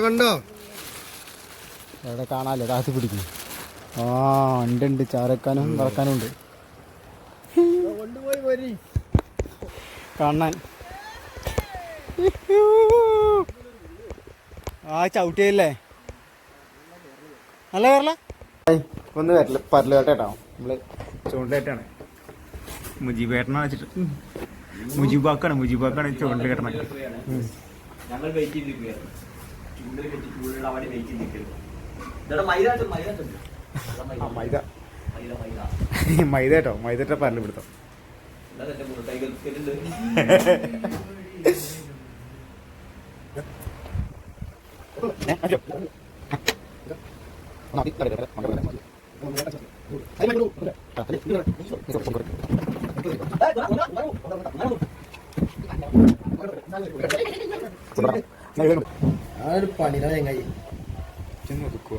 കണ്ടോ എവിടെ കാണാല്ലേ താത്തി പിടിക്കും. ഉണ്ട് ചാരക്കാനും വറക്കാനും ഉണ്ട് കാണാൻ. ചവിട്ടിയല്ലേ നല്ല കയറല. ഒന്ന് വരല പരലുകേട്ടാ നമ്മള് ചൂണ്ടേറ്റാണ്. മുജീബേട്ടനെ വെച്ചിട്ട് മുജീബാക്കാണ് ചൂണ്ട കേട്ടണ. മൈദ കേട്ടോ, മൈദ പരല് പിടുത്തം.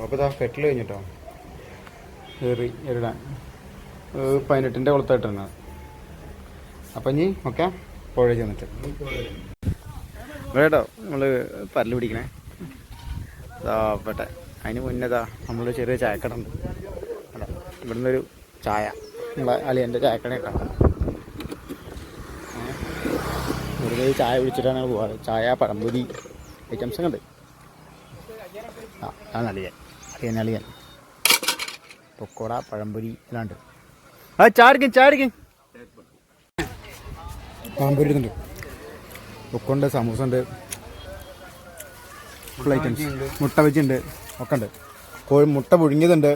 അപ്പൊ കെട്ടിൽ കഴിഞ്ഞിട്ടോ എറിടാൻ 18-ന്റെ കൊളത്തായിട്ടാണ്. അപ്പൊ ഇനി ഓക്കെ പുഴ ചെന്നിട്ട് കേട്ടോ നമ്മള് പരല് പിടിക്കണേ. പെട്ടെ അതിന് മുന്നേതാ നമ്മൾ ചെറിയ ചായക്കട ഉണ്ട്. അതാ ഇവിടുന്ന് ഒരു ചായ നമ്മളെ അളിയൻ്റെ ചായക്കട കേട്ടോ. വെറുതെ ചായ കുടിച്ചിട്ടാണ് പോവാറ്. ചായ പഴംപൊരി ഐറ്റംസൊക്കെ ഉണ്ട്. അതാണ് അളിയൻ പൊക്കോട പഴംപൊരി എല്ലാം ഉണ്ട്. ചാടിക്കും പഴംപൊരി ഉണ്ട്, പൊക്കോണ്ട് സമൂസ ഉണ്ട്, ഫുൾ ഐറ്റംസ്. മുട്ട വെച്ചുണ്ട് ഒക്കെ ഉണ്ട്. കോഴി മുട്ട പുഴുങ്ങിയതുണ്ട്.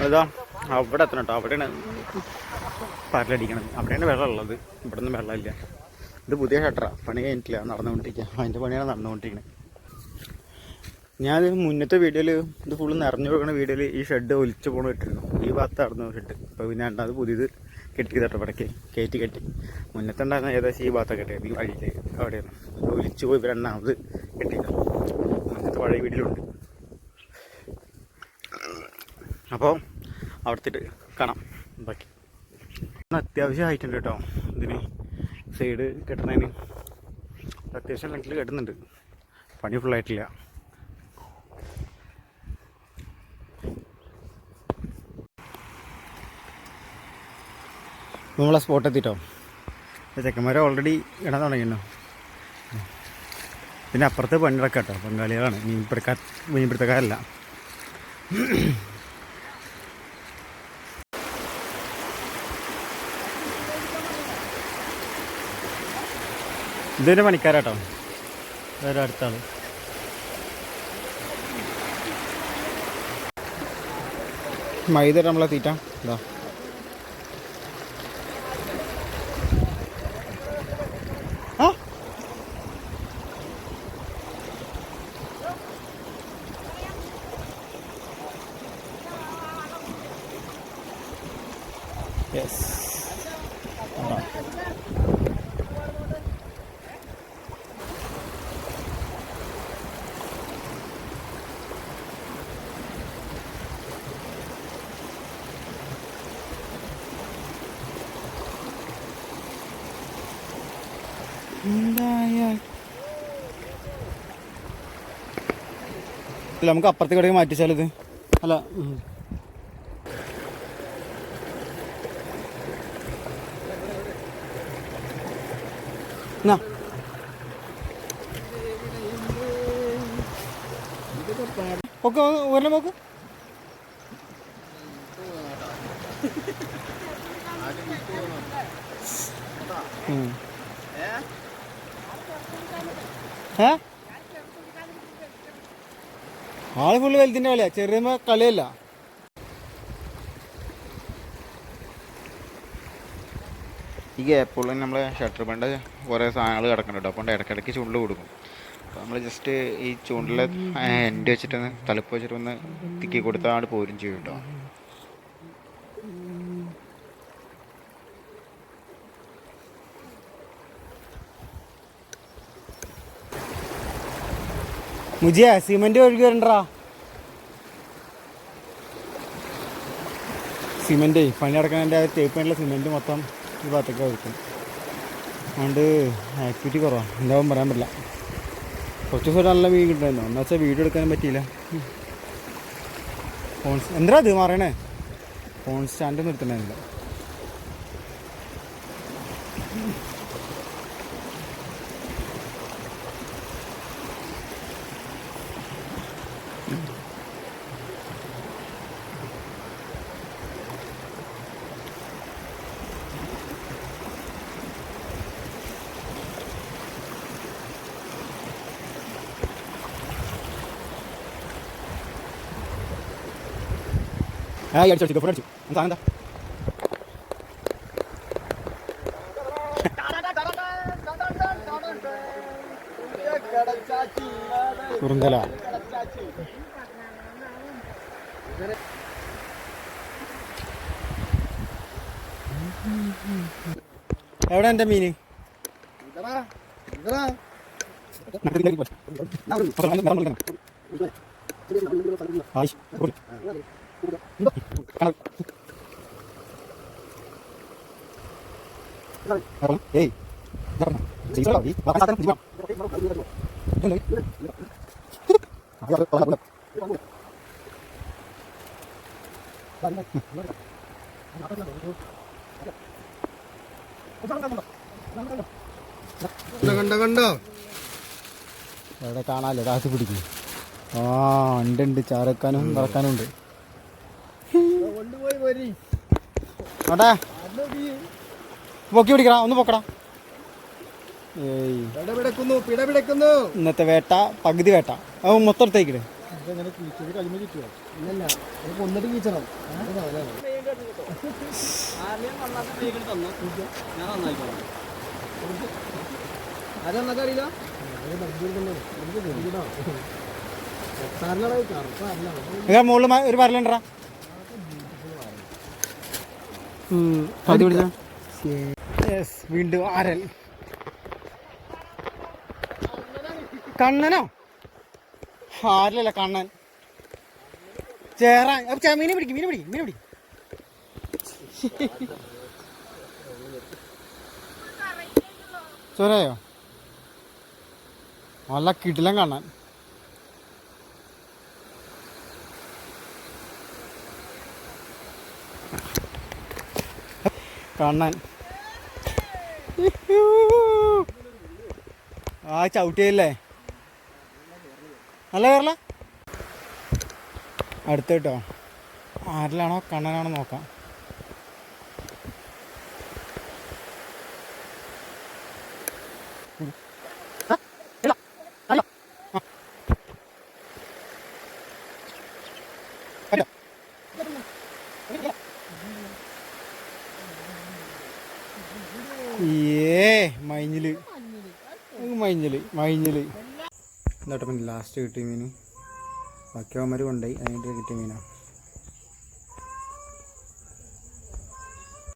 അതാ അവിടെ എത്തണം കേട്ടോ. അവിടെയാണ് പരലടിക്കണത്. അവിടെയാണ് വെള്ളം ഉള്ളത്. ഇവിടെ ഒന്നും വെള്ളമില്ല. ഇത് പുതിയ ഷട്ടറാണ്, പണി കഴിഞ്ഞിട്ടില്ല, നടന്നുകൊണ്ടിരിക്കുക. അതിൻ്റെ പണിയാണ് നടന്നുകൊണ്ടിരിക്കുന്നത്. ഞാൻ മുന്നത്തെ വീഡിയോയിൽ ഇത് ഫുള്ള് നിറഞ്ഞു കൊടുക്കുന്ന വീഡിയോയിൽ ഈ ഷെഡ് ഒലിച്ചു പോകണം ഇട്ടിരുന്നു. ഈ ഭാഗത്ത് നടന്നു ഷെഡ്. ഇപ്പോൾ പിന്നെ അത് പുതിയത് കെട്ടി തട്ടോ ഇവിടേക്ക് കയറ്റി. മുന്നത്തെ ഉണ്ടായിരുന്ന ഏകദേശം ഈ ഭാഗത്തൊക്കെ കെട്ടിയത്. ഈ വഴിയിൽ അവിടെയാണ് ഒലിച്ചു പോയി. ഇവർ രണ്ടാമത് കെട്ടിയിരുന്നു. മുന്നത്തെ പഴയ വീട്ടിലുണ്ട്. അപ്പോൾ അവിടുത്തെ കാണാം ബാക്കി. അത്യാവശ്യം ആയിട്ടുണ്ട് കേട്ടോ. ഇതിന് സൈഡ് കെട്ടുന്നതിന് അത്യാവശ്യം ലെങ്കിൽ കെട്ടുന്നുണ്ട്. പണി ഫുള്ളായിട്ടില്ല. നമ്മളെ സ്പോട്ട് എത്തിട്ടോ. ചെക്കന്മാരെ ഓൾറെഡി ഇടാൻ തുടങ്ങിയോ. പിന്നെ അപ്പുറത്ത് പണിയിടക്കാം കേട്ടോ. ബംഗാളികളാണ്, മീൻപിടുത്തക്കാരല്ല. ഇതിൻ്റെ പണിക്കാരാട്ടോ. വേറെ അടുത്താണ്. മൈദ നമ്മളെ തീറ്റ ഇതാ. യെസ് നമുക്ക് അപ്പുറത്തെ കടയിൽ മാറ്റിച്ചാലിത് അല്ല. ഓക്കെ ഒരെണ്ണം നോക്ക്. ആള് ഫുള്ള് വലുതിൻ്റെ കളിയാ, ചെറിയ കളിയല്ല. ഈ ഗ്യാപ്പുള്ള നമ്മളെ ഷട്ടർ ബണ്ട് കുറേ സാധനങ്ങൾ കിടക്കുന്നുണ്ട്. അപ്പോൾ ഇടയ്ക്കിടയ്ക്ക് ചൂണ്ടിൽ കൊടുക്കും. അപ്പോൾ നമ്മൾ ജസ്റ്റ് ഈ ചൂണ്ടിൽ എൻ്റെ വെച്ചിട്ടൊന്ന് തലപ്പ് വെച്ചിട്ടൊന്ന് തിക്കി കൊടുത്താൽ പോരും ചെയ്യും കേട്ടോ. മുജിയ സിമെന്റ് ഒഴുകി വരണ്ടാ. സിമെൻറ്റ് പണി നടക്കുന്നതിൻ്റെ ആ തേപ്പ് പണിയുള്ള സിമെൻറ്റ് മൊത്തം ഈ ഭാഗത്തേക്ക് വയ്ക്കും. അതുകൊണ്ട് ആക്ടിവിറ്റി കുറവാണ്, എന്താവും പറയാൻ പറ്റില്ല. കുറച്ച് ദിവസം നല്ല മീൻ കിട്ടുമായിരുന്നു, എന്ന് വെച്ചാൽ വീഡിയോ എടുക്കാനും പറ്റിയില്ല. ഫോൺ എന്താ അത് മാറണേ, ഫോൺ സ്റ്റാൻഡ് നിർത്തണമില്ല. അടിച്ചു ഫോൺ അടിച്ചു സാധനം എന്താ കുറുന്തല. എവിടെ എൻ്റെ മീന്? ഏയ് കണ്ടോ എവിടെ കാണാല്ലോ, കാശ് പിടിക്കും. ആ ഉണ്ട്, ചാറക്കാനും പറക്കാനും ഉണ്ട്. ആട്ടെ പൊക്കി പിടിക്കടാ, ഒന്ന് പൊക്കടാ. ഇന്നത്തെ വേട്ട പകുതി വേട്ട, അത് മൊത്തം എടുത്തേക്കിട്. മുകളിൽ ഒരു പരലുണ്ടാ വീണ്ടും ആരൽ. കണ്ണനോ? ആരലല്ല കണ്ണൻ. ചേറാൻ. മീനെ പിടിക്കും, മീനെ പിടിക്കും, മീനെ പിടിക്കും. ചോരയോ? നല്ല കിടിലം കാണാൻ. കണ്ണൻ ആ ചവിട്ടിയല്ലേ, നല്ല കയറല. അടുത്ത് കേട്ടോ, ആരിലാണോ കണ്ണനാണോ നോക്കാം. മൈഞ്ഞില് എന്നിട്ട് പിന്നെ ലാസ്റ്റ് കിട്ടിയ മീന് ബാക്കി അവന്മാർ കൊണ്ടുപോയി, അതിൻ്റെ കിട്ടിയ മീനാണ്.